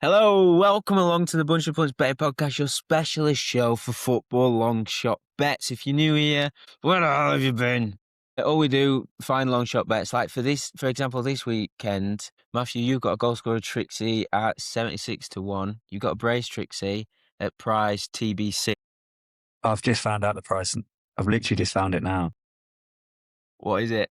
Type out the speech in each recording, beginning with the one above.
Hello, welcome along to the Bunch of Punts Betting Podcast, your specialist show for football long shot bets. If you're new here, where the hell have you been? All we do, find long shot bets. Like for example, this weekend, Matthew, you got a goal scorer Trixie at 76 to 1. You got a brace Trixie at price TBC. I've just found out the price. I've literally just found it now. What is it?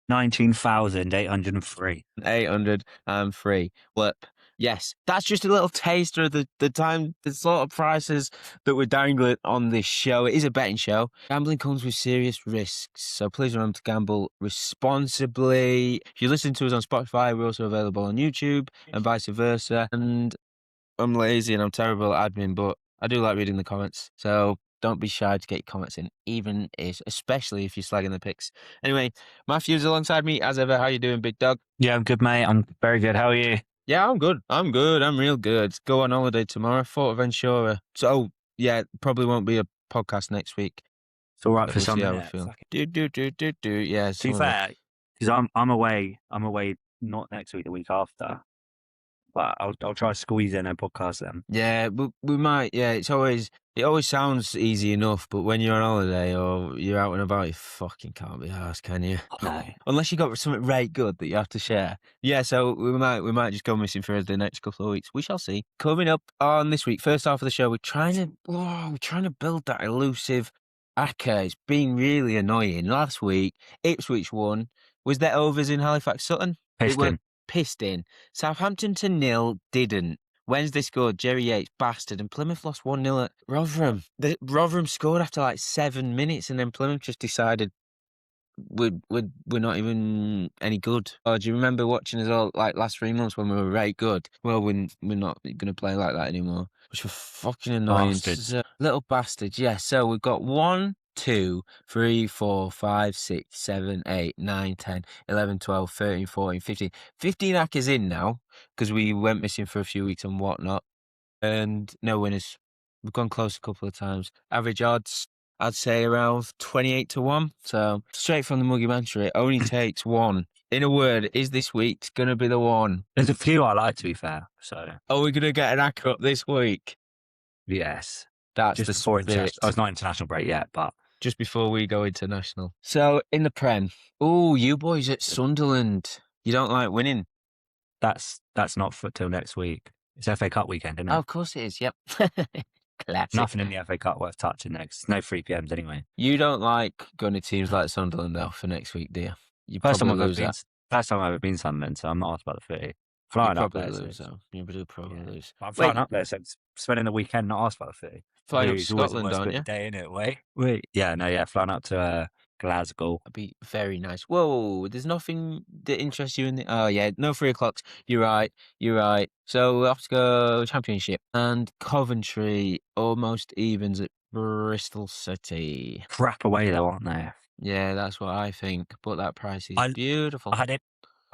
19,803. 803. Well, yes, that's just a little taster of the sort of prices that we're dangling on this show. It is a betting show. Gambling comes with serious risks, so please remember to gamble responsibly. If you listen to us on Spotify, we're also available on YouTube and vice versa. And I'm lazy and I'm terrible at admin, but I do like reading the comments, so don't be shy to get your comments in, especially if you're slagging the picks. Anyway, Matthew's alongside me as ever. How you doing, big dog? Yeah, I'm good, mate. I'm very good. How are you? Yeah, I'm good. I'm real good. Go on holiday tomorrow, Fort Ventura. So, yeah, probably won't be a podcast next week. It's all right for We'll some see how we minutes. feel. Yeah, To be fair, because I'm away not next week, the week after. But I'll try to squeeze in a podcast then. Yeah, we might. Yeah, it always sounds easy enough, but when you're on holiday or you're out and about, you fucking can't be arsed, can you? No. Unless you got something right good that you have to share. Yeah, so we might just go missing for the next couple of weeks. We shall see. Coming up on this week, first half of the show, we're trying to build that elusive ACCA. It's been really annoying. Last week, Ipswich won. Was there overs in Halifax Sutton? Pissed in. Southampton to 0 didn't. Wednesday scored Jerry Yates, bastard, and Plymouth lost 1-0 at Rotherham. Rotherham scored after like 7 minutes, and then Plymouth just decided we're not even any good. Oh, do you remember watching us all like last 3 months when we were right good? Well, we're not going to play like that anymore, which was fucking annoying. Little bastards, yeah. So we've got 1, 2, 3, 4, 5, 6, 7, 8, 9, 10, 11, 12, 13, 14, 15. 15 hackers in now because we went missing for a few weeks and whatnot. And no winners. We've gone close a couple of times. Average odds, I'd say around 28 to 1. So straight from the Muggy Mantra, it only takes one. In a word, is this week's going to be the one? There's a few I like, to be fair. So are we going to get an hacker up this week? Yes. That's just the before spirit. it's not international break yet, but just before we go international. So in the Prem, you boys at Sunderland, you don't like winning. That's not for till next week. It's FA Cup weekend, isn't it? Oh, of course it is. Yep. Classic. Nothing in the FA Cup worth touching next. No 3 PMs anyway. You don't like going to teams like Sunderland though for next week, do you? First time I've ever been Sunderland, so I'm not asked about the footy. Flying up there, you would probably lose. I'm flying up there, so spending the weekend not asked about the footy. Flying up to Scotland, aren't you? Day in it, wait. Yeah, flying up to Glasgow. That'd be very nice. Whoa, there's nothing that interests you in the... Oh, yeah, no 3 o'clocks. You're right. So we'll have to go Championship. And Coventry almost evens at Bristol City. Crap away though, aren't they? Yeah, that's what I think. But that price is beautiful. I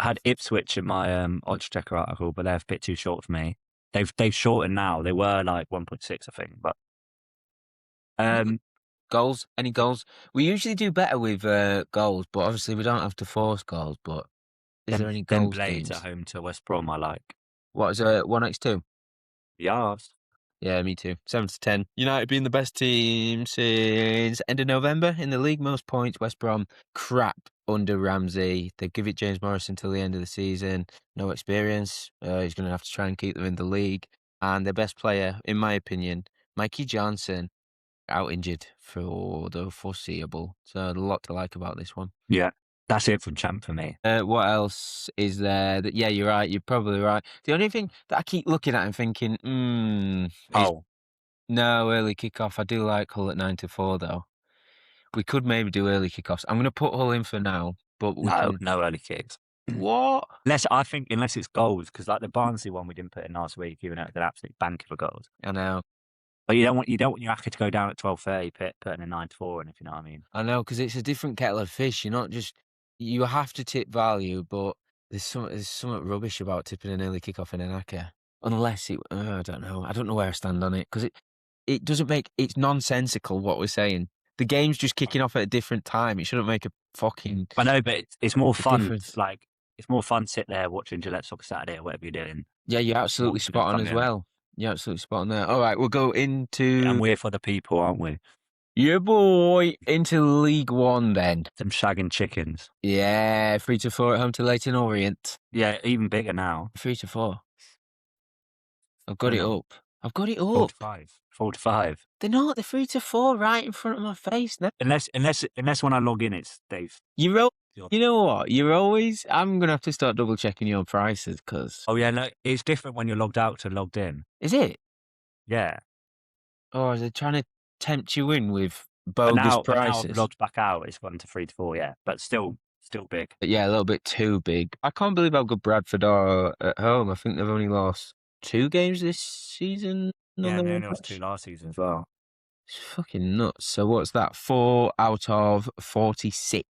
had Ipswich in my odds checker article, but they're a bit too short for me. They've shortened now. They were like 1.6, I think. But goals? Any goals? We usually do better with goals, but obviously we don't have to force goals. But is there any goals? Blades at home to West Brom, I like. What is it? 1x2? Yes. Yeah, me too. 7 to 10. United being the best team since end of November in the league. Most points. West Brom crap under Ramsey. They give it James Morris until the end of the season. No experience. He's going to have to try and keep them in the league. And their best player, in my opinion, Mikey Johnson, out injured for the foreseeable. So a lot to like about this one. Yeah. That's it from Champ for me. What else is there? Yeah, you're right. You're probably right. The only thing that I keep looking at and thinking, no, early kickoff. I do like Hull at 9 to 4 though. We could maybe do early kickoffs. I'm going to put Hull in for now, but no early kicks. What? Unless it's goals, because like the Barnsley one we didn't put in last week, even though it's an absolute bank of goals. I know. But you don't want your hacker to go down at 12:30, putting a 9 to 4 in, if you know what I mean. I know, because it's a different kettle of fish. You're not just. You have to tip value, but there's something rubbish about tipping an early kickoff in an hacker. Unless it, I don't know. I don't know where I stand on it, because it doesn't make, it's nonsensical what we're saying. The game's just kicking off at a different time. It shouldn't make a fucking. I know, but it's more fun. Like it's more fun to sit there watching Gillette Soccer Saturday or whatever you're doing. Yeah, you're absolutely Watching them spot on come as in. well. You're absolutely spot on there. All right, we'll go into And we're for the people, aren't we? your boy into League One then. Them shagging chickens. Yeah, 3-4 at home to Leyton Orient. Yeah, even bigger now. 3-4. I've got They're it not. up. I've got it 4 up. to 5. 4 to 5. They're not. They're 3-4 right in front of my face now. Unless when I log in, it's Dave. You know what? You're always. I'm gonna have to start double checking your prices because. Oh yeah, no, it's different when you're logged out to logged in. Is it? Yeah. Or is it trying to tempt you in with But bogus now I've prices? logged back out. It's gone to 3 to 4. Yeah, but still big. But yeah, a little bit too big. I can't believe how good Bradford are at home. I think they've only lost 2 games this season. Yeah, and they only lost 2 last season as well. It's fucking nuts. So what's that? 4 out of 46.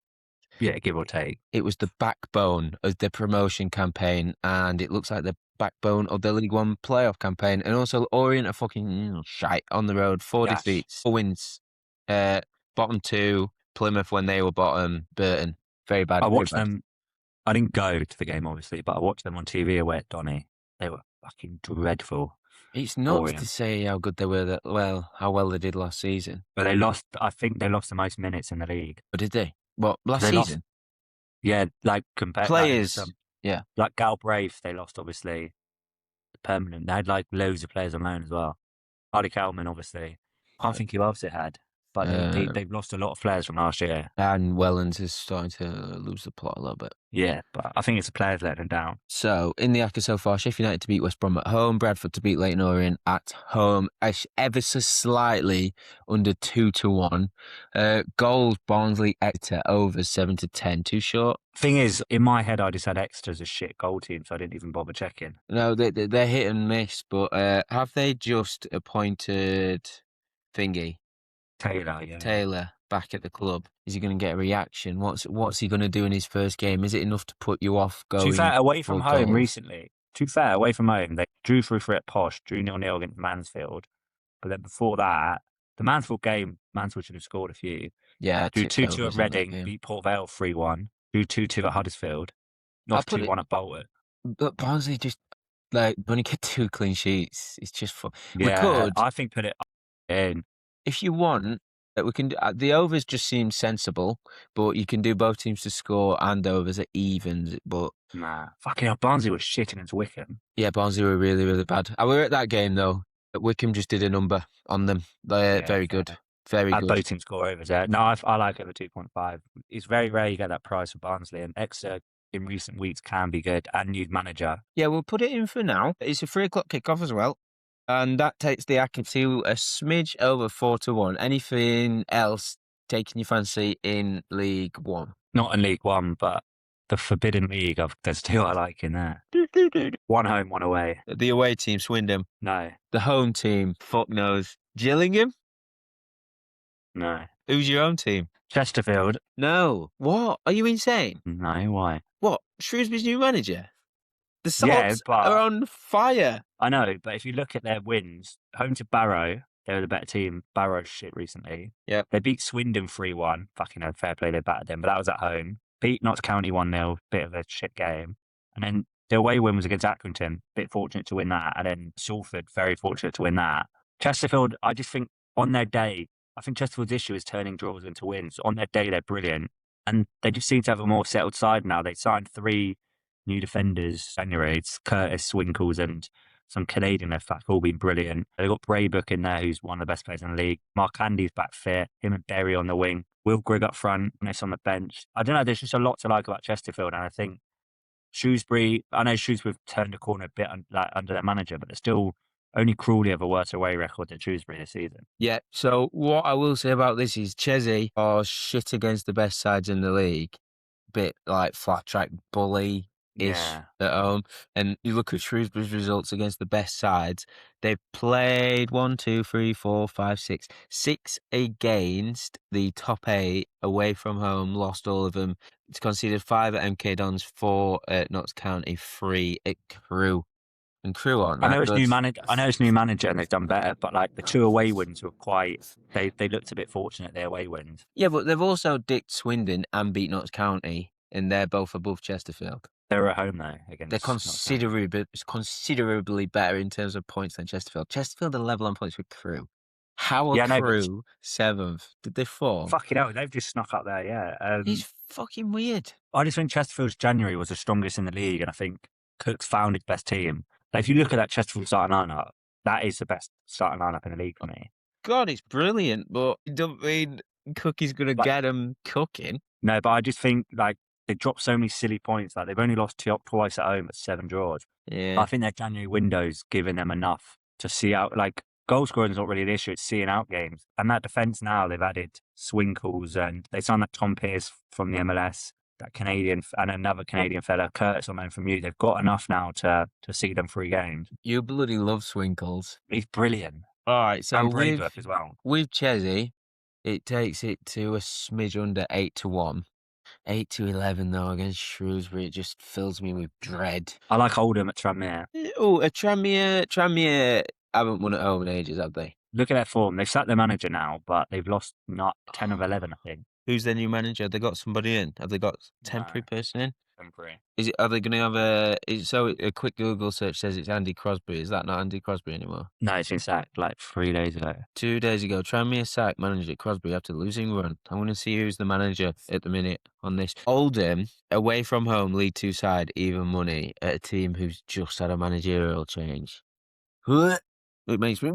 Yeah, give or take. It was the backbone of the promotion campaign, and it looks like the backbone of the League One playoff campaign. And also, Orient are fucking shite on the road. 4 Yes. defeats, 4 wins. Bottom 2, Plymouth when they were bottom, Burton. Very bad. I very watched bad. them. I didn't go to the game, obviously, but I watched them on TV away at Donny. They were fucking dreadful. It's nuts Orient. to say how good they were. How well they did last season. But they lost. I think they lost the most minutes in the league. But did they? What last They lost- season? Yeah, like compared Players. Yeah. like Galbraith, they lost obviously permanent. They had like loads of players on loan as well. Hardy Kalman, obviously. I can't think who else it had, but they've lost a lot of players from last year. And Wellens is starting to lose the plot a little bit. Yeah, but I think it's the players letting them down. So, in the ACCA so far, Sheffield United to beat West Brom at home, Bradford to beat Leyton Orient at home, ever so slightly under 2-1. Goals, Barnsley, Exeter, over 7-10, too short. Thing is, in my head, I just had Exeter as a shit goal team, so I didn't even bother checking. No, they're hit and miss, but have they just appointed Thingy? Taylor back at the club. Is he going to get a reaction? What's he going to do in his first game? Is it enough to put you off going? To be fair, away from for home goals? recently. To be fair, away from home, they drew 3-3 at Posh, drew 0-0 against Mansfield. But then before that, the Mansfield game, Mansfield should have scored a few. Yeah, Drew tipped 2-2 over at some of that Reading, game. beat Port Vale 3-1. Drew 2-2 at Huddersfield. Lost 2-1 at Bolton. But Barnsley just when you get 2 clean sheets, it's just fun. Yeah, We could, I think, put it in. if you want, we can. The overs just seem sensible, but you can do both teams to score and overs at evens. But Nah, fucking hell, Barnsley was shit against Wickham. yeah, Barnsley were really, really bad. We were at that game though. Wickham just did a number on them. They're very good. Very Had good. both teams score overs there. No, I like over 2.5. It's very rare you get that price for Barnsley, and Exeter in recent weeks can be good, and new manager. Yeah, we'll put it in for now. It's a 3:00 kickoff as well. And that takes the ACCA to a smidge over 4-1. Anything else taking your fancy in League One? Not in League One, but the Forbidden League. There's 2 I like in there. 1 home, 1 away. The away team, Swindon. No. The home team, fuck knows. Gillingham? No. Who's your home team? Chesterfield? No. What? Are you insane? No, why? What? Shrewsbury's new manager? The Yeah, Salts but- are on fire. I know, but if you look at their wins, home to Barrow, they were the better team. Barrow's shit recently. Yep. They beat Swindon 3-1. Fucking hell, fair play, they battered them, but that was at home. Beat Notts County 1-0, bit of a shit game. And then the away win was against Accrington, bit fortunate to win that. And then Salford, very fortunate to win that. Chesterfield, I just think on their day, I think Chesterfield's issue is turning draws into wins. On their day, they're brilliant. And they just seem to have a more settled side now. They signed 3 new defenders, January. It's Curtis, Winkles, and some Canadian left back, all been brilliant. They've got Braybook in there, who's one of the best players in the league. Mark Andy's back fit. Him and Berry on the wing. Will Grigg up front, Ness on the bench. I don't know, there's just a lot to like about Chesterfield. And I think Shrewsbury, I know Shrewsbury turned a corner a bit under their manager, but they're still only cruelly have a worse away record than Shrewsbury this season. Yeah, so what I will say about this is Chelsea are shit against the best sides in the league. Bit like flat track bully-ish Yeah. at home. And you look at Shrewsbury's results against the best sides. They've played 1, 2, 3, 4, 5, 6. 6 against the top 8 away from home, lost all of them. It's conceded 5 at MK Dons, 4 at Notts County, 3 at Crewe. And Crewe aren't I that know it's good. new manager and they've done better, but like the 2 away wins were quite. They looked a bit fortunate. Their away wins. Yeah, but they've also dicked Swindon and beat Notts County, and they're both above Chesterfield. They're at home though They're against Notts County. considerably better in terms of points than Chesterfield. Chesterfield are level on points with Crewe. How are Yeah, no, but Crewe 7th? Did they fall? fucking hell, they've just snuck up there. Yeah. It's fucking weird. I just think Chesterfield's January was the strongest in the league, and I think Cook's found his best team. Like, if you look at that Chesterfield starting lineup, that is the best starting lineup in the league for me. God, it's brilliant, but it don't mean Cookie's going to Like, get them cooking. no, but I just think like they dropped so many silly points. Like they've only lost twice at home at 7 draws. Yeah. I think their January window's giving them enough to see out. Like goal scoring is not really an issue; it's seeing out games. And that defence now, they've added Swinkles and they signed that Tom Pearce from the MLS, that Canadian, and another Canadian fella, Curtis, on loan from you. They've got enough now to see them 3 games. You bloody love Swinkles. He's brilliant. All right, so And Braidworth as well. with Chesney, it takes it to a smidge under 8-1. 8-11 though against Shrewsbury, it just fills me with dread. I like Oldham at Tranmere. Oh, a Tranmere haven't won at home in ages, have they? Look at their form. They've sacked their manager now, but they've lost not 10 of 11, I think. Who's their new manager? Have they got somebody in? Have they got temporary person in? Temporary. Are they going to have so a quick Google search says it's Andy Crosby. Is that not Andy Crosby anymore? No, it's been sacked like 3 days ago. 2 days ago, Tranmere sacked manager Crosby after losing run. I want to see who's the manager at the minute on this. Oldham, away from home, League 2 side, even money at a team who's just had a managerial change. It makes me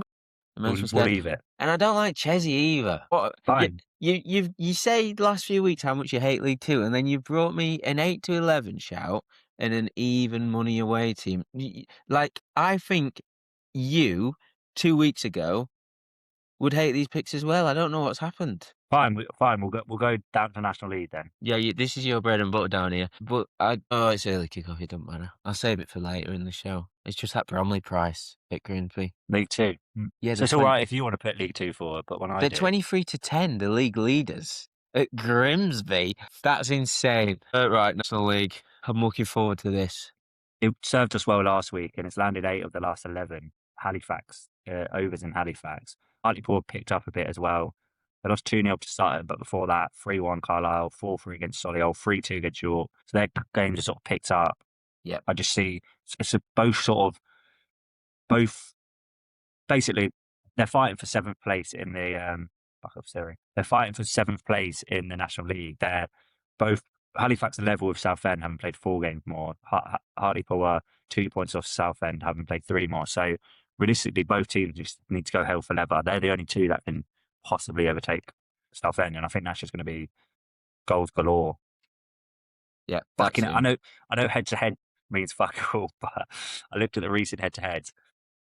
We'll scared. leave it. And I don't like Chesney either. What? Fine. You say the last few weeks how much you hate League 2, and then you brought me an 8-11 shout and an even money away team. Like, I think you 2 weeks ago would hate these picks as well. I don't know what's happened. Fine. We'll go down to National League then. Yeah, this is your bread and butter down here. But it's early kickoff. It doesn't matter. I'll save it for later in the show. It's just that Bromley price at Grimsby. League 2. Yeah, so it's all right if you want to put League 2 forward, but when I they're do, 23-10, the league leaders at Grimsby. That's insane. Right, National League. I'm looking forward to this. it served us well last week, and it's landed 8 of the last 11 Halifax overs in Halifax. Hartlepool picked up a bit as well. They lost 2-0 to Sutton, but before that, 3-1 Carlisle, 4-3 against Solihull, 3-2 against York. So their games are sort of picked up. Yeah. I just see it's both basically they're fighting for 7th place in the They're fighting for 7th place in the National League. They're both Halifax are level with Southend, having played 4 games more. Hartlepool are 2 points off Southend, having played 3 more. So realistically, both teams just need to go hell for leather. They're the only 2 that can possibly overtake Southend, and I think that's just going to be goals galore. Yeah, I know head to head means fuck all, but I looked at the recent head to heads.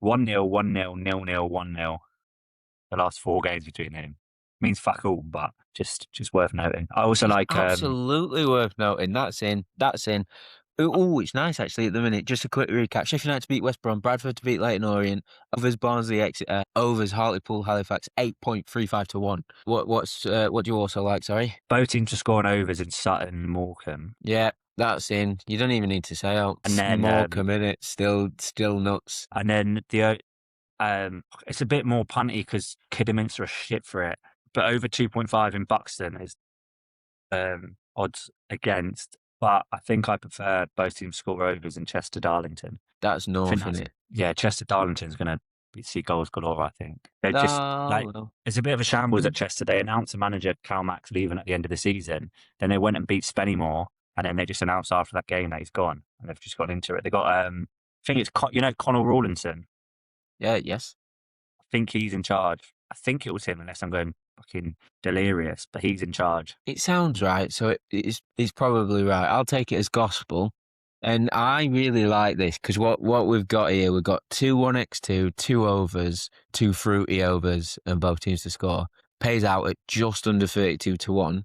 1-0, 1-0, 0-0, 1-0. The last 4 games between them means fuck all, but just worth noting. I also like absolutely worth noting. That's in. Oh, it's nice actually at the minute. Just a quick recap: Sheffield United to beat West Brom, Bradford to beat Leyton Orient, overs Barnsley, Exeter, overs Hartlepool, Halifax, 8.35 to 1. What do you also like? Sorry, both teams to score on overs in Sutton and Morecambe. Yeah, that's in. You don't even need to say out. And then Morecambe in it, still nuts. And then the it's a bit more punty because Kidderminster are shit for it, but over 2.5 in Buxton is odds against. But I think I prefer both teams score overs in Chester Darlington. That's north, isn't it? Yeah, Chester Darlington's going to see goals galore, I think. They're just it's a bit of a shambles at Chester. They announced the manager, Cal Max, leaving at the end of the season. Then they went and beat Spennymoor, and then they just announced after that game that he's gone, and they've just got into it. They got, I think it's, Connell Rawlinson. Yeah, yes. I think he's in charge. I think it was him, unless I'm going fucking delirious, but he's in charge. It sounds right, so it's probably right. I'll take it as gospel. And I really like this because what we've got here, we've got 2 1x2, 2 overs, 2 fruity overs, and both teams to score. Pays out at just under 32 to 1.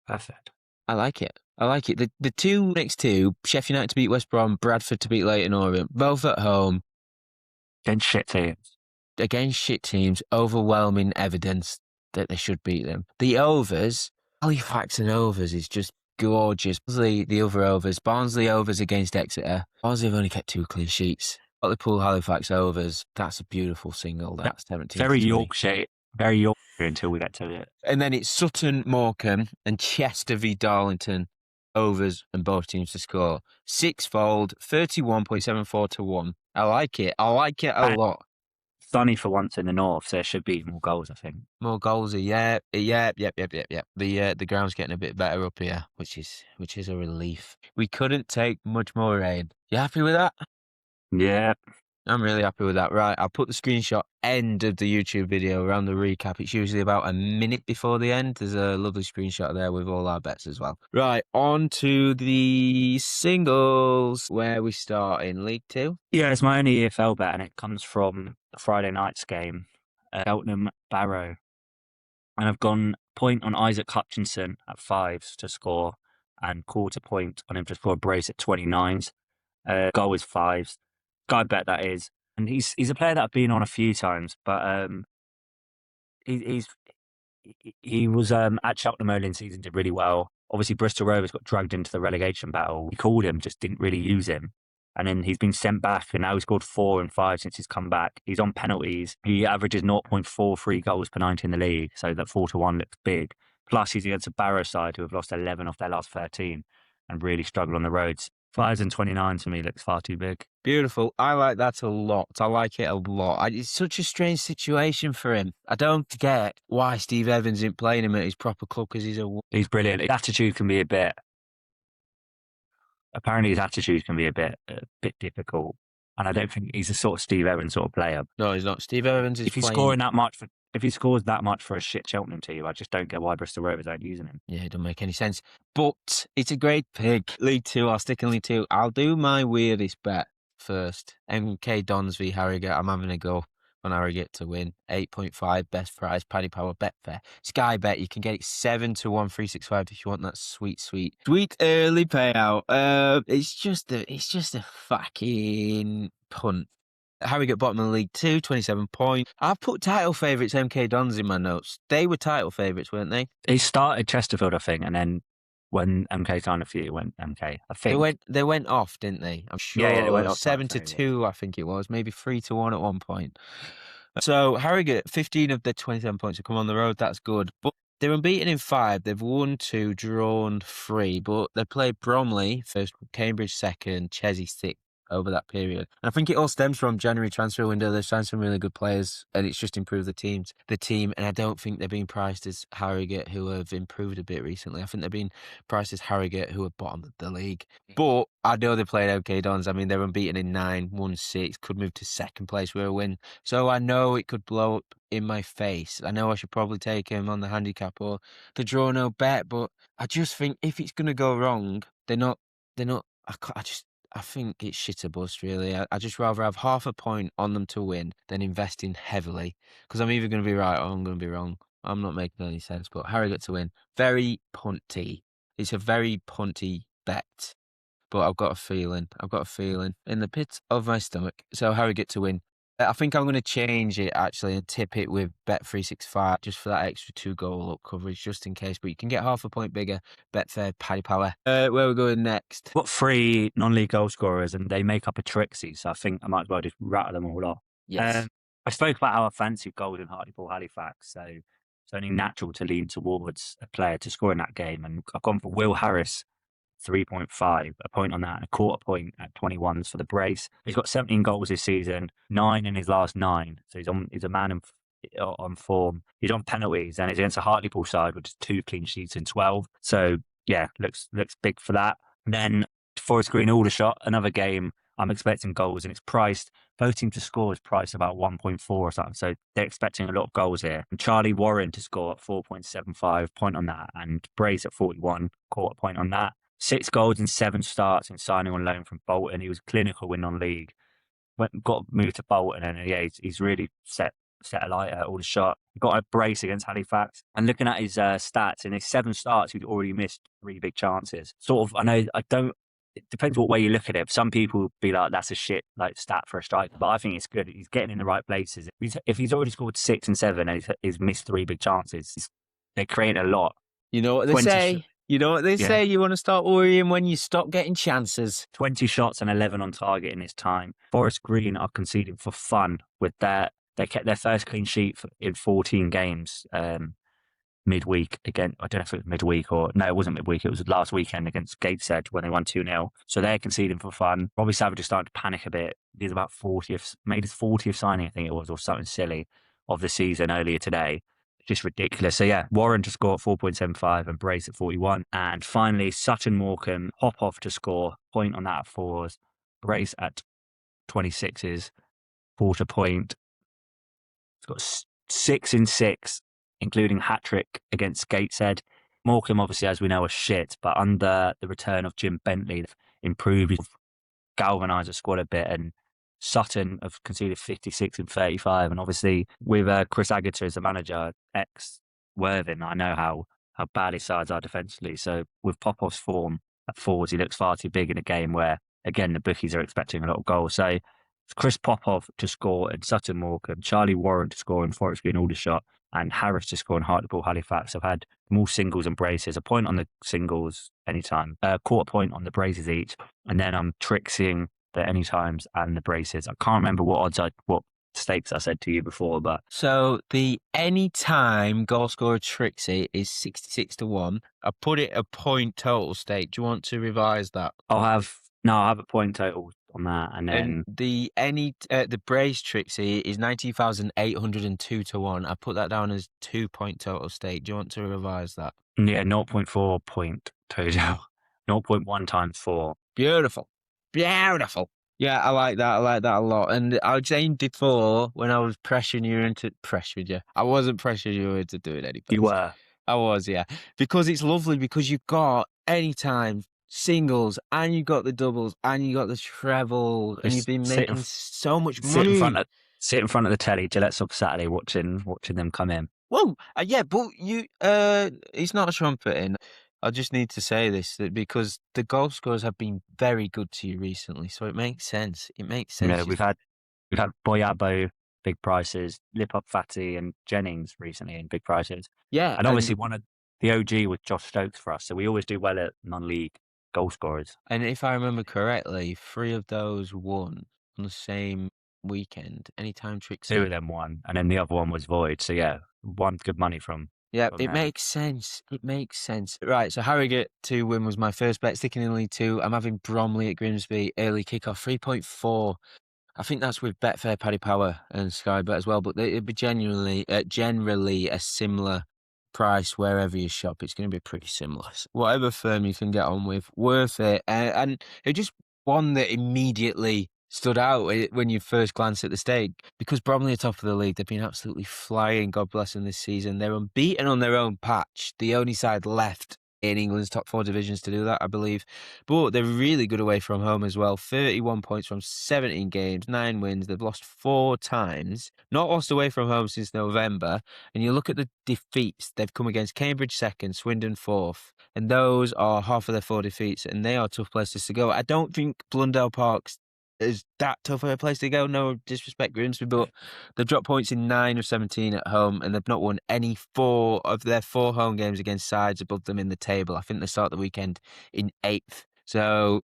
Perfect. I like it. The 2 1x2, Sheffield United to beat West Brom, Bradford to beat Leyton Orient, both at home. Against shit teams, overwhelming evidence that they should beat them. The overs, Halifax and overs is just gorgeous. The other overs, Barnsley overs against Exeter. Barnsley have only kept 2 clean sheets. Hartlepool, Halifax overs, that's a beautiful single. That's 17. Very Yorkshire until we get to it. And then it's Sutton, Morecambe, and Chester v Darlington. overs and both teams to score. Sixfold, 31.74 to 1. I like it. I like it a And lot. sunny for once in the north, so there should be more goals, I think. More goals, yeah. The ground's getting a bit better up here, which is a relief. We couldn't take much more rain. You happy with that? Yeah. I'm really happy with that. Right, I'll put the screenshot end of the YouTube video around the recap. It's usually about a minute before the end. There's a lovely screenshot there with all our bets as well. Right, on to the singles. Where we start in League Two. Yeah, it's my only EFL bet, and it comes from the Friday night's game, Cheltenham Barrow. And I've gone point on Isaac Hutchinson at 5s to score, and quarter point on him to score a brace at 29s. Goal is 5s. Guy bet that is. And he's a player that I've been on a few times, but he's he was at Cheltenham early in the season, did really well. Obviously, Bristol Rovers got dragged into the relegation battle. We called him, just didn't really use him. And then he's been sent back, and now he's scored 4 and 5 since he's come back. He's on penalties. He averages 0.43 goals per 90 in the league, so that 4-1 looks big. Plus, he's against a Barrow side who have lost 11 off their last 13 and really struggle on the roads. 5s and 29 to me looks far too big. Beautiful. I like that a lot. I like it a lot. It's such a strange situation for him. I don't get why Steve Evans isn't playing him at his proper club because He's brilliant. His attitude can be a bit. Apparently, his attitude can be a bit difficult, and I don't think he's the sort of Steve Evans sort of player. No, he's not. Steve Evans is If he's playing... scoring that much if he scores that much for a shit Cheltenham team, I just don't get why Bristol Rovers aren't using him. Yeah, it doesn't make any sense. But it's a great pick. League Two, I'll stick in League Two. I'll do my weirdest bet first. MK Dons v Harrogate. I'm having a go on Harrogate to win. 8.5, best price, Paddy Power, Betfair. Sky Bet, you can get it 7-1, 365 if you want that sweet early payout. It's just a fucking punt. Harrogate bottom of the League 2, 27 points. I've put title favourites MK Dons in my notes. They were title favourites, weren't they? They started Chesterfield, I think, and then when MK signed a few, it went MK. I think they went off, didn't they? I'm sure. Yeah, they went off 7-2, I think it was, maybe 3-1 at one point. So Harrogate, 15 of their 27 points have come on the road. That's good, but they're unbeaten in 5. They've won 2, drawn 3, but they played Bromley first, Cambridge second, Chelsea 6. Over that period. And I think it all stems from January transfer window. They've signed some really good players and it's just improved the team. And I don't think they're being priced as Harrogate, who have improved a bit recently. I think they're being priced as Harrogate, who are bottom of the league. But I know they played OK Dons. I mean, they're unbeaten in 9, won 6, could move to second place with a win. So I know it could blow up in my face. I know I should probably take him on the handicap or the draw no bet, but I just think if it's going to go wrong, they're not, I think it's shit or bust, really. I just rather have half a point on them to win than investing heavily. Because I'm either going to be right or I'm going to be wrong. I'm not making any sense. But Harrogate to win. Very punty. It's a very punty bet. But I've got a feeling in the pit of my stomach. So Harrogate to win. I think I'm going to change it, actually, and tip it with Bet365 just for that extra 2-goal up coverage, just in case. But you can get half a point bigger. Betfair, Paddy Power. Where are we going next? Got 3 non-league goal scorers, and they make up a Trixie, so I think I might as well just rattle them all off. Yes. I spoke about how I fancy Golden Hartlepool Halifax, so it's only natural to lean towards a player to score in that game. And I've gone for Will Harris, 3.5, a point on that, and a quarter point at 21s for the brace. He's got 17 goals this season, 9 in his last 9. So he's a man on form. He's on penalties, and it's against a Hartlepool side, which is 2 clean sheets in 12. So yeah, looks big for that. And then Forest Green Aldershot, another game. I'm expecting goals, and it's priced. Both teams to score is priced about 1.4 or something. So they're expecting a lot of goals here. And Charlie Warren to score at 4.75, point on that, and Brace at 41, quarter point on that. 6 goals in 7 starts in signing on loan from Bolton. He was clinical in non-league. Got moved to Bolton, and yeah, he's really set a light at Aldershot. Got a brace against Halifax. And looking at his stats, in his 7 starts, he's already missed 3 big chances. Sort of, it depends what way you look at it. Some people would be like, that's a shit stat for a striker, but I think it's good. He's getting in the right places. If he's already scored 6 and 7 and he's missed 3 big chances, they're creating a lot. You know what they say? You want to start worrying when you stop getting chances. 20 shots and 11 on target in his time. Forest Green are conceding for fun with that. They kept their first clean sheet in 14 games. midweek again. I don't know if it was midweek or no, it wasn't midweek. It was last weekend against Gateshead when they won 2-0. So they're conceding for fun. Robbie Savage is starting to panic a bit. He's about 40th, made his 40th signing, I think it was, or something silly of the season earlier today. Just ridiculous. So yeah, Warren to score at 4.75 and Brace at 41. And finally, Sutton Morecambe hop off to score, point on that at 4s, Brace at 26s, quarter point. It's got 6 in 6, including hat-trick against Gateshead. Morecambe, obviously, as we know, are shit, but under the return of Jim Bentley, they've improved, galvanised the squad a bit, and Sutton have conceded 56 and 35. And obviously, with Chris Agata as the manager, ex-Worthing, I know how bad his sides are defensively. So with Popov's form at 4s, he looks far too big in a game where, again, the bookies are expecting a lot of goals. So it's Chris Popov to score in Sutton Morecambe, Charlie Warren to score in Forest Green Aldershot, and Harris to score in Hartlepool Halifax. I've had more singles and braces, a point on the singles anytime, quarter point on the braces each, and then I'm tricksying the anytimes and the braces. I can't remember what stakes I said to you before, but So the anytime goal scorer Trixie is 66 to 1. I put it a point total stake. Do you want to revise that? I'll have a point total on that, and then the brace Trixie is 19,802 to 1. I put that down as 2-point total stake. Do you want to revise that? yeah, 0.4 point total, 0.1 times 4. Beautiful. Yeah, I like that. I like that a lot. And I was saying before when I was pressuring you. I wasn't pressuring you into doing anything. You were. I was, yeah. Because it's lovely because you've got anytime singles and you've got the doubles and you got the treble and you've been making so much money. Sit in front of the telly, Gillette Soccer Saturday, watching them come in. Whoa, yeah, but he's not a trumpeting. I just need to say this because the goal scorers have been very good to you recently, so it makes sense. It makes sense. You know, we've had Boyabo, big prices, Lip Up Fatty and Jennings recently in big prices. Yeah. And obviously one of the OG with Josh Stokes for us. So we always do well at non-league goal scorers. And if I remember correctly, 3 of those won on the same weekend. Anytime Trixie. 2 of them won, and then the other one was void. So yeah, won good money from. Yeah, it makes sense. It makes sense. Right, so Harrogate to win was my first bet. Sticking in League 2, I'm having Bromley at Grimsby, early kickoff, 3.4. I think that's with Betfair, Paddy Power and Sky Bet as well, but it'd be generally a similar price wherever you shop. It's going to be pretty similar. Whatever firm you can get on with, worth it. And it just one that immediately stood out when you first glanced at the stake because Bromley are top of the league. They've been absolutely flying, God bless them, this season. They're unbeaten on their own patch, the only side left in England's top 4 divisions to do that, I believe. But they're really good away from home as well. 31 points from 17 games, 9 wins. They've lost 4 times, not lost away from home since November. And you look at the defeats, they've come against Cambridge 2nd, Swindon 4th, and those are half of their 4 defeats, and they are tough places to go. I don't think Blundell Park's is that tough of a place to go. No disrespect, Grimsby, but they've dropped points in 9 of 17 at home, and they've not won any 4 of their 4 home games against sides above them in the table. I think they start the weekend in 8th. So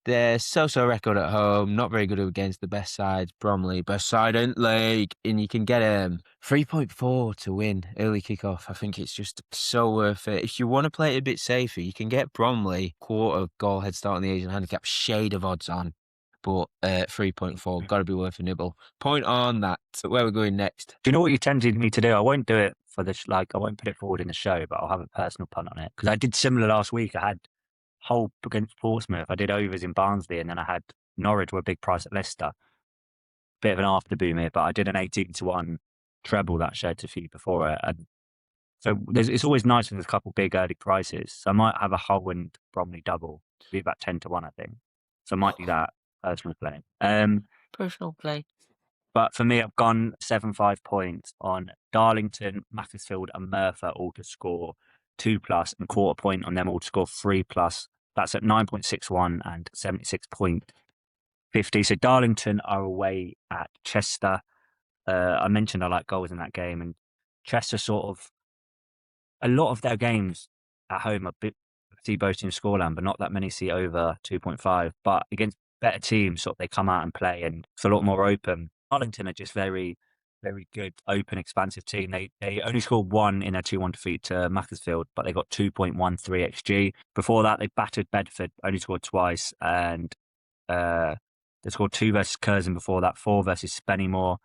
they're so-so record at home, not very good against the best sides. Bromley, best side in league, and you can get 3.4 to win early kickoff. I think it's just so worth it. If you want to play it a bit safer, you can get Bromley quarter goal head start on the Asian handicap, shade of odds on. But 3.4, got to be worth a nibble. Point on that. Where we're going next? Do you know what you tempted me to do? I won't do it for this. I won't put it forward in the show, but I'll have a personal punt on it because I did similar last week. I had Hull against Portsmouth. I did overs in Barnsley, and then I had Norwich were a big price at Leicester. Bit of an after boom here, but I did an 18 to 1 treble that shared to few before it. And so it's always nice when there's a couple big early prices. So I might have a Hull and Bromley double, be about 10 to 1, I think. So I might do that. Personal play. Personal play. But for me, I've gone 7-5 points on Darlington, Macclesfield, and Merthyr all to score 2+ and quarter point on them all to score 3+. That's at 9.61 and 76.50. So Darlington are away at Chester. I mentioned I like goals in that game, and Chester sort of a lot of their games at home are see boasting scoreline, but not that many see over 2.5. But against better teams, sort of they come out and play, and it's a lot more open. Darlington are just very very good, open, expansive team. They only scored one in their 2-1 defeat to Macclesfield, but they got 2.13 XG. Before that, they battered Bedford, only scored twice, and they scored 2 versus Curzon before that, 4 versus Spennymoor.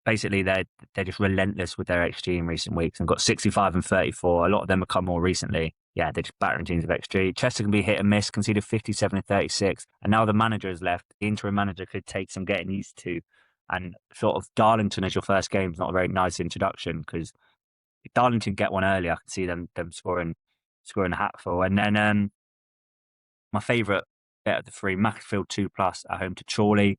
Basically, they're just relentless with their XG in recent weeks and got 65 and 34. A lot of them have come more recently. Yeah, they're just battering teams of XG. Chester can be hit and miss, conceded 57 and 36. And now the manager has left. The interim manager could take some getting used to. And sort of Darlington as your first game is not a very nice introduction, because if Darlington get one early, I can see them scoring a hatful. And then my favourite bet of the three, Macclesfield 2+ at home to Chorley.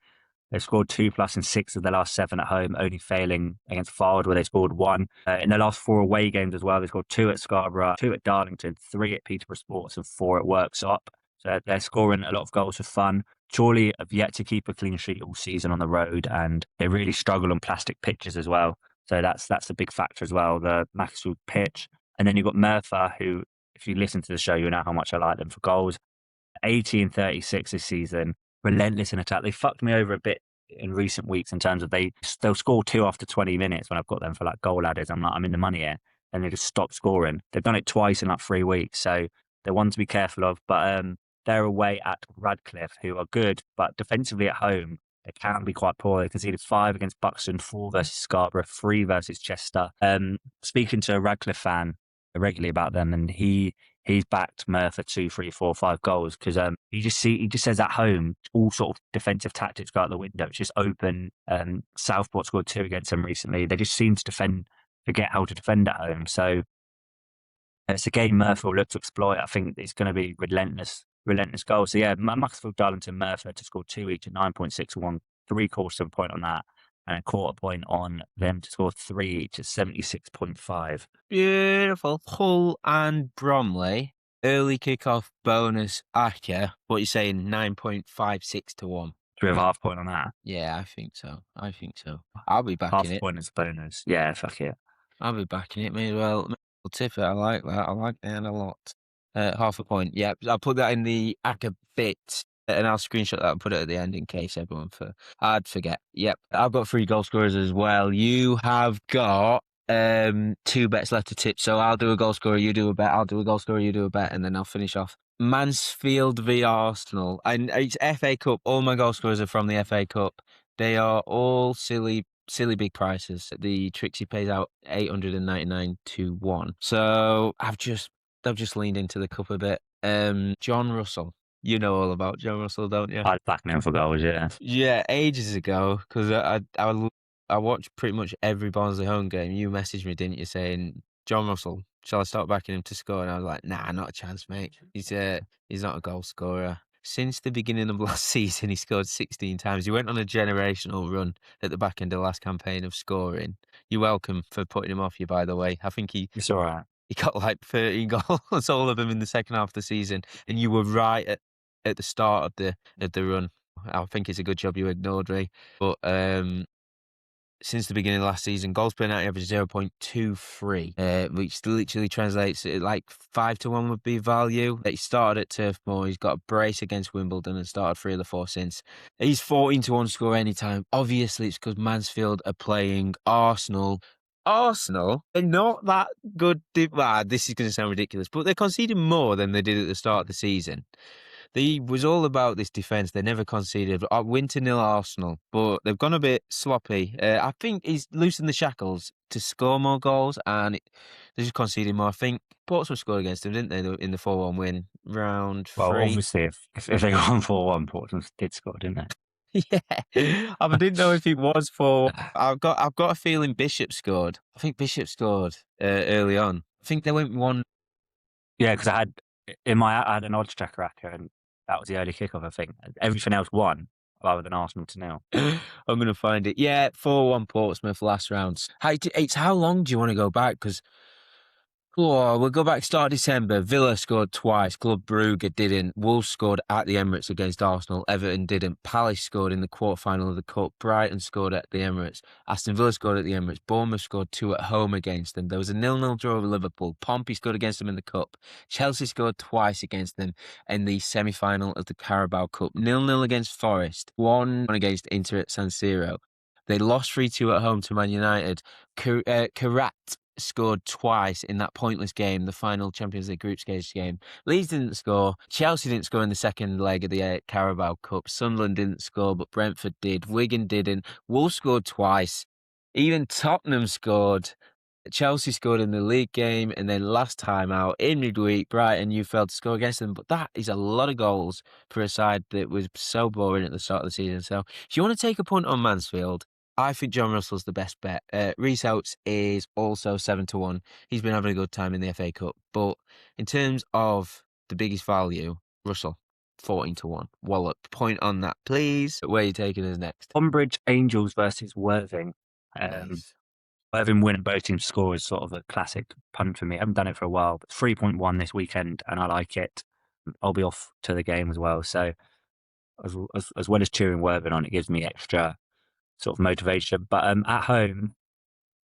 They've scored 2+ in 6 of the last 7 at home, only failing against Fylde, where they scored 1. In their last 4 away games as well, they scored 2 at Scarborough, 2 at Darlington, 3 at Peterborough Sports, and 4 at Worksop. So they're scoring a lot of goals for fun. Chorley have yet to keep a clean sheet all season on the road, and they really struggle on plastic pitches as well. So that's a big factor as well, the Macclesfield pitch. And then you've got Merthyr, who, if you listen to the show, you know how much I like them for goals. 80 and 36 this season, relentless in attack. They fucked me over a bit in recent weeks in terms of they'll score 2 after 20 minutes when I've got them for like goal ladders. I'm like, I'm in the money here. And they just stop scoring. They've done it twice in like 3 weeks. So they're one to be careful of. But they're away at Radcliffe, who are good, but defensively at home, they can be quite poor. They conceded 5 against Buxton, 4 versus Scarborough, 3 versus Chester. Speaking to a Radcliffe fan regularly about them, and he's backed Merthyr 2, 3, 4, 5 goals, because he just says at home all sort of defensive tactics go out the window. It's just open. Southport scored 2 against them recently. They just seem to forget how to defend at home. So it's a game Merthyr will look to exploit. I think it's going to be relentless goals. So yeah, Macclesfield, Darlington, Merthyr to score 2 each at 9.61, 3/4 of a point on that, and a 1/4 point on them to score 3 each at 76.5. Beautiful. Hull and Bromley. Early kickoff bonus ACCA. What are you saying? 9.56 to 1. 3.5 point on that. Yeah, I think so. I'll be backing Half it. point as bonus. Yeah, fuck it. I'll be backing it. May as well tip it. I like that. I like that a lot. 0.5 point. Yeah, I'll put that in the ACCA bit, and I'll screenshot that and put it at the end in case I'd forget. Yep, I've got 3 goal scorers as well. You have got 2 bets left to tip, so I'll do a goal scorer, you do a bet. I'll do a goal scorer, you do a bet, and then I'll finish off. Mansfield v Arsenal, and it's FA Cup. All my goal scorers are from the FA Cup. They are all silly big prices. The Trixie pays out 899 to 1. So I've just leaned into the cup a bit. John Russell. You know all about John Russell, don't you? I'd back him for goals, yeah. Yeah, ages ago, because I watched pretty much every Barnsley home game. You messaged me, didn't you, saying, John Russell, shall I start backing him to score? And I was like, nah, not a chance, mate. He's not a goal scorer. Since the beginning of last season, he scored 16 times. He went on a generational run at the back end of the last campaign of scoring. You're welcome for putting him off you, by the way. I think It's all right. he got like 13 goals, all of them in the second half of the season. And you were right at the start of the run. I think it's a good job you ignored me. But since the beginning of last season, goals per 90 average 0.23, which literally translates like 5 to 1 would be value. He started at Turf Moor. He's got a brace against Wimbledon and started 3 of the 4 since. He's 14 to 1 score anytime. Obviously, it's because Mansfield are playing Arsenal. Arsenal are not that good. This is going to sound ridiculous, but they're conceding more than they did at the start of the season. They was all about this defence. They never conceded. Win to 0 Arsenal, but they've gone a bit sloppy. I think he's loosened the shackles to score more goals, and they're just conceding more. I think Portsmouth scored against them, didn't they, in the 4-1 win, round 3? Well, obviously, if they go on 4-1, Portsmouth did score, didn't they? Yeah, I didn't know if it was for. I've got a feeling Bishop scored. I think Bishop scored early on. I think they went 1. Yeah, because I had an odds tracker hacker, and that was the early kickoff. I think everything else won, rather than Arsenal to 0. I'm gonna find it. Yeah, 4-1 Portsmouth last round. It's how long do you want to go back? Because we'll go back start of December. Villa scored twice. Club Brugge didn't. Wolves scored at the Emirates against Arsenal. Everton didn't. Palace scored in the quarterfinal of the Cup. Brighton scored at the Emirates. Aston Villa scored at the Emirates. Bournemouth scored 2 at home against them. There was a 0-0 draw with Liverpool. Pompey scored against them in the Cup. Chelsea scored twice against them in the semi-final of the Carabao Cup. 0-0 against Forest. 1 against Inter at San Siro. They lost 3-2 at home to Man United. Karat scored twice in that pointless game, the final Champions League group stage game. Leeds didn't score. Chelsea didn't score in the second leg of the Carabao Cup. Sunderland didn't score, but Brentford did. Wigan didn't. Wolves scored twice. Even Tottenham scored. Chelsea scored in the league game, and then last time out in midweek, Brighton, you failed to score against them. But that is a lot of goals for a side that was so boring at the start of the season. So if you want to take a punt on Mansfield, I think John Russell's the best bet. Reece Oates is also 7-1. He's been having a good time in the FA Cup. But in terms of the biggest value, Russell, 14-1. Wallop, point on that, please. Where are you taking us next? Tonbridge Angels versus Worthing. Nice. Worthing win and both teams score is sort of a classic punt for me. I haven't done it for a while, but 3.1 this weekend, and I like it. I'll be off to the game as well. So as well as cheering Worthing on, it gives me extra sort of motivation. But at home,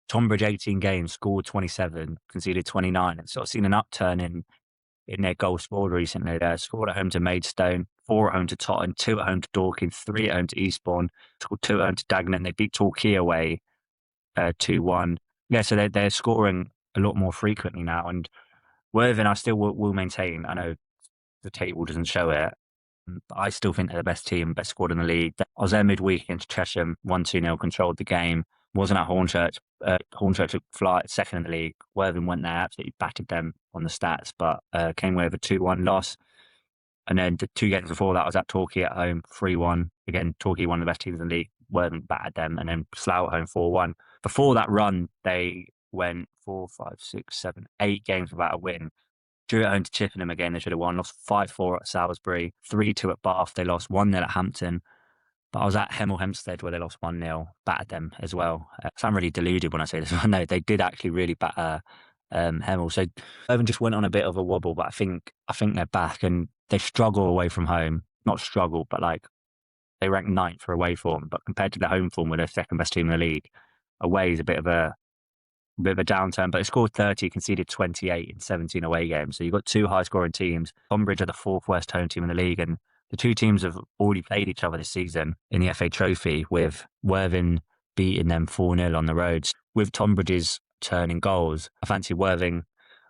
Tonbridge 18 games, scored 27, conceded 29, and sort of seen an upturn in their goal scored recently. They scored at home to Maidstone, 4 at home to Tottenham, 2 at home to Dorking, 3 at home to Eastbourne, scored 2 at home to Dagenham. They beat Torquay away 2-1. Yeah, so they're scoring a lot more frequently now. And Worthing, I still will maintain. I know the table doesn't show it, but I still think they're the best team, best squad in the league. I was there midweek against Chesham, 1-2-0, controlled the game. Wasn't at Hornchurch. Hornchurch took flight second in the league. Worthing went there, absolutely battered them on the stats, but came away with a 2-1 loss. And then the 2 games before that, I was at Torquay at home, 3-1. Again, Torquay, one of the best teams in the league. Worthing battered them, and then Slough at home, 4-1. Before that run, they went 4, 5, 6, 7, 8 games without a win. Drew at home to Chippenham again, they should have won. Lost 5-4 at Salisbury, 3-2 at Bath. They lost 1-0 at Hampton. But I was at Hemel Hempstead where they lost 1-0, battered them as well. So I'm really deluded when I say this. No, they did actually really batter Hemel. So Irvine just went on a bit of a wobble, but I think they're back, and they struggle away from home. Not struggle, but like they rank 9th for away form. But compared to the home form, where they're second best team in the league, away is a bit of a downturn. But they scored 30, conceded 28 in 17 away games. So you've got 2 high scoring teams. Tonbridge are the 4th worst home team in the league, and the 2 teams have already played each other this season in the FA Trophy, with Worthing beating them 4-0 on the roads. With Tonbridge's turning goals, I fancy Worthing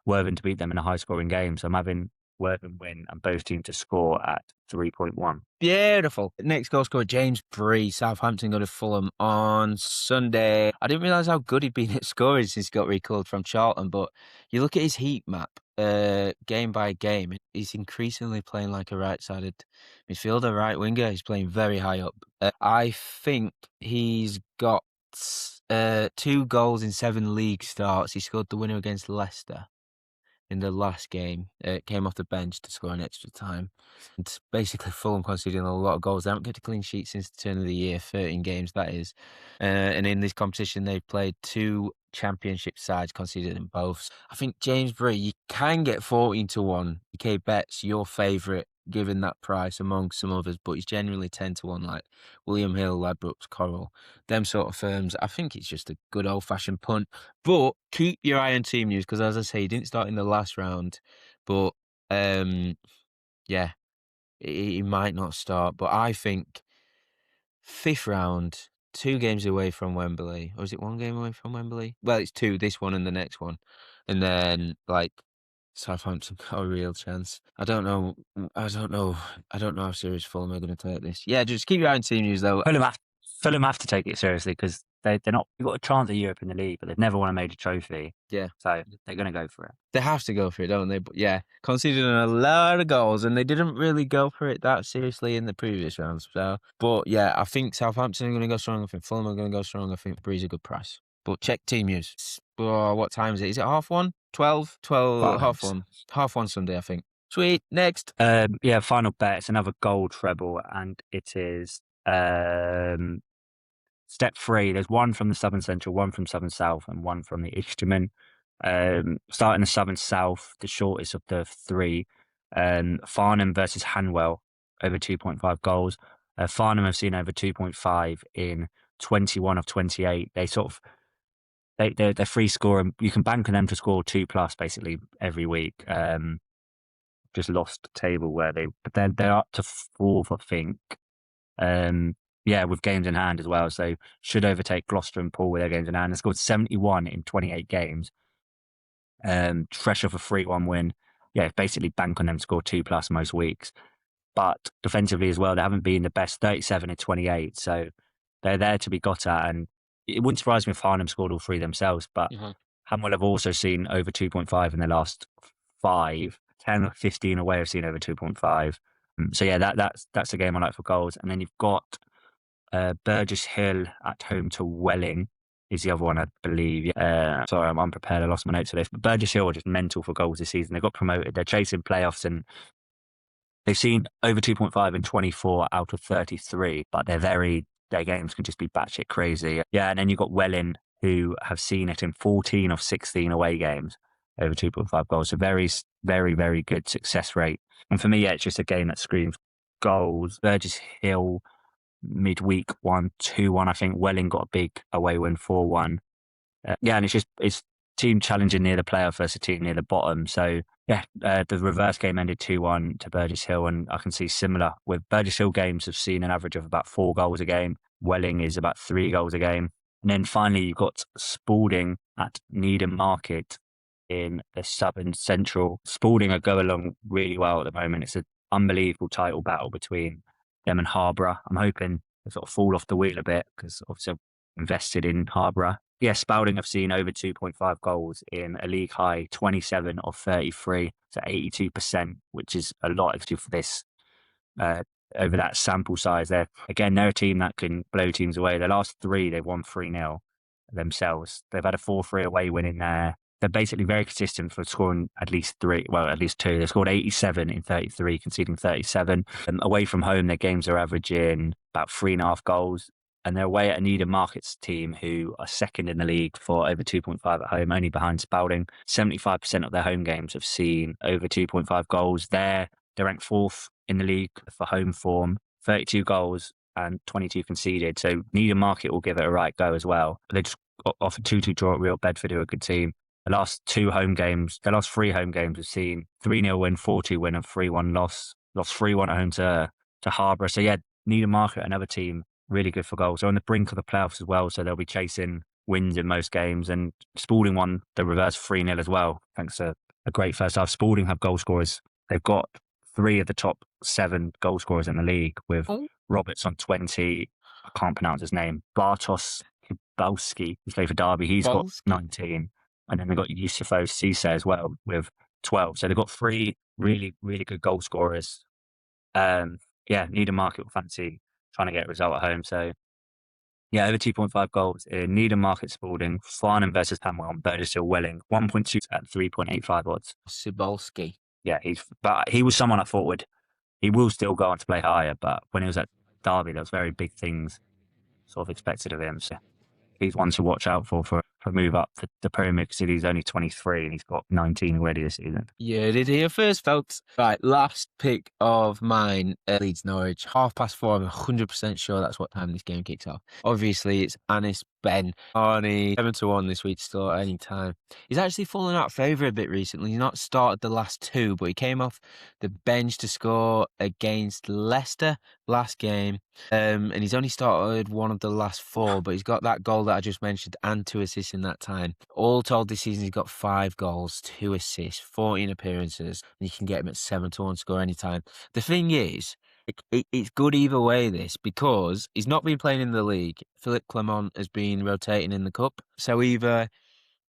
to beat them in a high-scoring game. So I'm having Worthing win and both teams to score at 3.1. Beautiful. Next goal scorer, James Bree. Southampton go to Fulham on Sunday. I didn't realise how good he'd been at scoring since he got recalled from Charlton, but you look at his heat map, game by game, he's increasingly playing like a right-sided midfielder, right winger. He's playing very high up. I think he's got 2 goals in 7 league starts. He scored the winner against Leicester in the last game. Came off the bench to score an extra time. And basically, Fulham conceding a lot of goals. They haven't got a clean sheet since the turn of the year, 13 games, that is. And in this competition, they've played 2 championship sides, conceded in both. I think James Bree, you can get 14-1. UK Bet's your favourite, given that price among some others, but he's generally 10-1, like William Hill, Ladbrokes, Coral, them sort of firms. I think it's just a good old-fashioned punt. But keep your eye on team news, because as I say, he didn't start in the last round, but yeah, he might not start. But I think 5th round, 2 games away from Wembley, or is it 1 game away from Wembley? Well, it's 2, this one and the next one, and then like Southampton got a real chance. I don't know how serious Fulham are going to take this. Yeah, just keep your eye on team news though. Fulham have to take it seriously, because they're not. They've got a chance at Europe in the league, but they've never won a major trophy. Yeah, So they're going to go for it. they have to go for it, don't they? But yeah, conceding a lot of goals, and they didn't really go for it that seriously in the previous rounds. So, but yeah, I think Southampton are going to go strong. I think Fulham are going to go strong. I think Bree's a good price. But check team news. Oh, what time is it? Is it 1:30? 12? 12, half Close. 1. 1:30 Sunday, I think. Sweet. Next. Yeah, final bet. It's another gold treble, and it is step 3. There's 1 from the Southern Central, 1 from Southern South, and 1 from the Easterman. Starting the Southern South, the shortest of the 3. Farnham versus Hanwell, over 2.5 goals. Farnham have seen over 2.5 in 21 of 28. They sort of they're free scoring. You can bank on them to score 2+ basically every week. Just lost table where they're up to 4th, I think. Yeah, with games in hand as well. So should overtake Gloucester and Poole with their games in hand. They scored 71 in 28 games. Fresh off a 3-1 win. Yeah, basically bank on them to score 2+ most weeks. But defensively as well, they haven't been the best, 37 in 28. So they're there to be got at. And it wouldn't surprise me if Farnham scored all three themselves. But Mhm. Hamwell have also seen over 2.5 in their last 5. 10 or 15 away have seen over 2.5. So yeah, that's a game I like for goals. And then you've got Burgess Hill at home to Welling is the other one, I believe. Sorry, I'm unprepared. I lost my notes for this. But Burgess Hill are just mental for goals this season. They got promoted. They're chasing playoffs and they've seen over 2.5 in 24 out of 33, but their games can just be batshit crazy. Yeah, and then you've got Welling, who have seen it in 14 of 16 away games, over 2.5 goals. So very, very good success rate. And for me, yeah, it's just a game that screams goals. Burgess Hill, midweek won 2-1. I think Welling got a big away win 4-1. Yeah, and it's team challenging near the playoff versus a team near the bottom. So yeah, the reverse game ended 2-1 to Burgess Hill, and I can see similar with Burgess Hill games have seen an average of about 4 goals a game. Welling is about 3 goals a game. And then finally, you've got Spalding at Needham Market in the Southern Central. Spalding are going along really well at the moment. It's an unbelievable title battle between them and Harborough. I'm hoping they sort of fall off the wheel a bit because obviously I've invested in Harborough. Yeah, Spalding have seen over 2.5 goals in a league high 27 of 33, so 82%, which is a lot actually for this uh, over that sample size. They're a team that can blow teams away. Their last 3, they've won 3-0 themselves. They've had a 4-3 away win in there. They're basically very consistent for scoring at least 3, well, at least 2. They scored 87 in 33, conceding 37. Away from home, their games are averaging about 3.5 goals. And they're away at a Needham Markets team who are second in the league for over 2.5 at home, only behind Spalding. 75% of their home games have seen over 2.5 goals. They're ranked 4th in the league for home form, 32 goals and 22 conceded. So Needham Market will give it a right go as well. They just off a 2-2 draw at Real Bedford, who are a good team. The last 3 home games have seen 3-0 win, 4-2 win, and 3-1 loss. Lost 3-1 at home to Harborough. So yeah, Needham Market, another team really good for goals. They're on the brink of the playoffs as well, so they'll be chasing wins in most games. And Spalding won the reverse 3-0 as well, thanks to a great first half. Spalding have goal scorers. They've got 3 of the top 7 goal scorers in the league, with Roberts on 20. I can't pronounce his name. Bartosz Kibalski, who's played for Derby. He's got 19. And then they've got Yusufo Cisse as well with 12. So they've got 3 really, really good goal scorers. Yeah, Needham Market will fancy trying to get a result at home. So yeah, over 2.5 goals in Needham Market, Spalding, Farnham versus Hamwell, and Burgess Hill Welling, 1.2 at 3.85 odds. Sibolski. Yeah, but he was someone I thought he will still go on to play higher, but when he was at Derby, there was very big things sort of expected of him. So he's one to watch out for a move up the Premier because he's only 23 and he's got 19 already this season. Yeah, did hear first, folks. Right, last pick of mine, Leeds Norwich, 4:30. I'm 100% sure that's what time this game kicks off. Obviously, it's Anis Ben Arnie 7-1 this week to start any time. He's actually fallen out of favour a bit recently. He's not started the last 2, but he came off the bench to score against Leicester last game. And he's only started 1 of the last 4, but he's got that goal that I just mentioned and 2 assists in that time. All told this season, he's got 5 goals, 2 assists, 14 appearances, and you can get him at 7-1 score anytime. The thing is, it's good either way, this, because he's not been playing in the league. Philippe Clement has been rotating in the cup. So either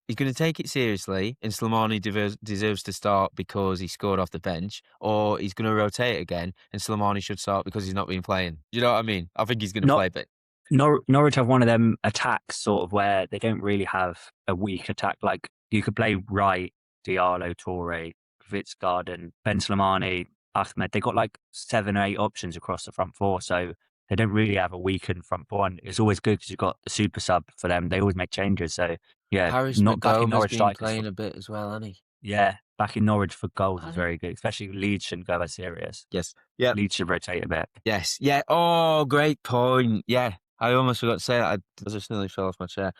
he's going to take it seriously and Slimani deserves to start because he scored off the bench, or he's going to rotate again and Slimani should start because he's not been playing. You know what I mean? I think he's going to play, but Norwich have one of them attacks sort of where they don't really have a weak attack. Like you could play Wright, Diallo, Torre, Fitzgarden, Ben Slimani, Ahmed. They got like 7 or 8 options across the front 4, so they don't really have a weakened front 4. And it's always good because you've got the super sub for them. They always make changes. So yeah, Harris not back in McGowan's Norwich been strikers. playing a bit as well, hasn't he? Yeah, back in Norwich for goals is very good, especially Leeds shouldn't go as serious. Yes. Yeah. Leeds should rotate a bit. Yes. Yeah. Oh, great point. Yeah. I almost forgot to say that. I just nearly fell off my chair.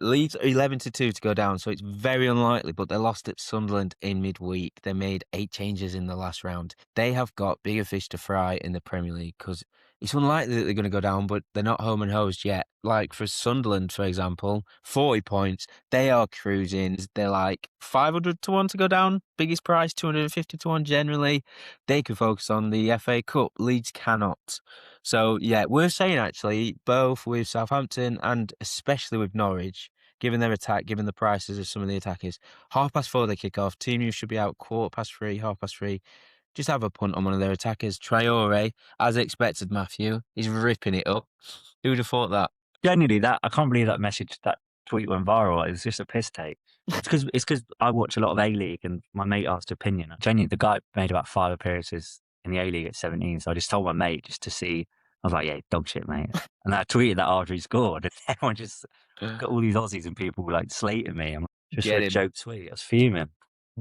Leeds are 11-2 to go down, so it's very unlikely, but they lost at Sunderland in midweek. They made 8 changes in the last round. They have got bigger fish to fry in the Premier League because it's unlikely that they're going to go down, but they're not home and hosed yet. Like for Sunderland, for example, 40 points. They are cruising. They're like 500 to 1 to go down. Biggest price, 250 to 1 generally. They can focus on the FA Cup. Leeds cannot. So, yeah, we're saying actually, both with Southampton and especially with Norwich, given their attack, given the prices of some of the attackers, 4:30 they kick off. Team news should be out 3:15, 3:30. Just have a punt on one of their attackers. Traore, as expected, Matthew, he's ripping it up. Who'd have thought that? Genuinely, that I can't believe that tweet went viral. It was just a piss take. It's because I watch a lot of A-League, and my mate asked opinion. Genuinely, the guy made about 5 appearances in the A-League at 17, so I just told my mate just to see. I was like, "Yeah, dog shit, mate." And I tweeted that after he scored, and everyone just got all these Aussies and people like slating me. I'm like, just for Get a him. joke tweet. I was fuming.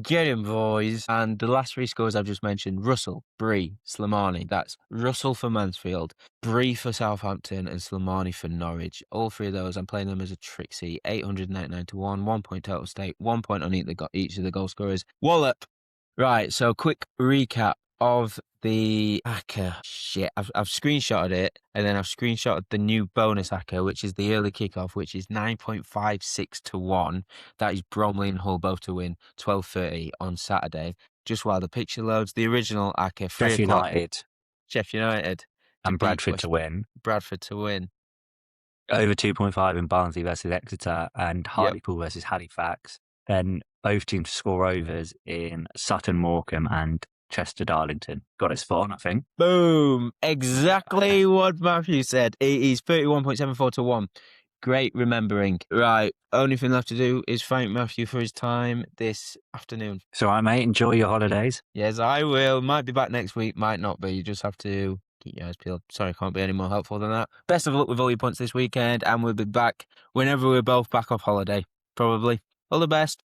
Get him, boys. And the last 3 scores I've just mentioned, Russell, Bree, Slimani. That's Russell for Mansfield, Bree for Southampton, and Slimani for Norwich. All 3 of those, I'm playing them as a Trixie. 899 to 1, 1 point total stake, 1 point on each of the goal scorers. Wallop. Right, so quick recap of the ACCA. Shit, I've screenshotted it, and then I've screenshotted the new bonus ACCA, which is the early kickoff, which is 9.56 to 1. That is Bromley and Hull both to win, 12:30 on Saturday. Just while the picture loads, the original ACCA, 3 Sheffield o'clock. United Sheffield United to and beat Bradford to win. Bradford to win. Over 2.5 in Barnsley versus Exeter and Hartlepool versus Halifax. Then both teams to score overs in Sutton Morecambe and Chester Darlington. Got it spot on, I think. Boom! Exactly what Matthew said. It is 31.74 to 1. Great remembering. Right, only thing left to do is thank Matthew for his time this afternoon. So, all right, mate, enjoy your holidays. Yes, I will. Might be back next week, might not be. You just have to keep your eyes peeled. Sorry, I can't be any more helpful than that. Best of luck with all your punts this weekend, and we'll be back whenever we're both back off holiday. Probably. All the best.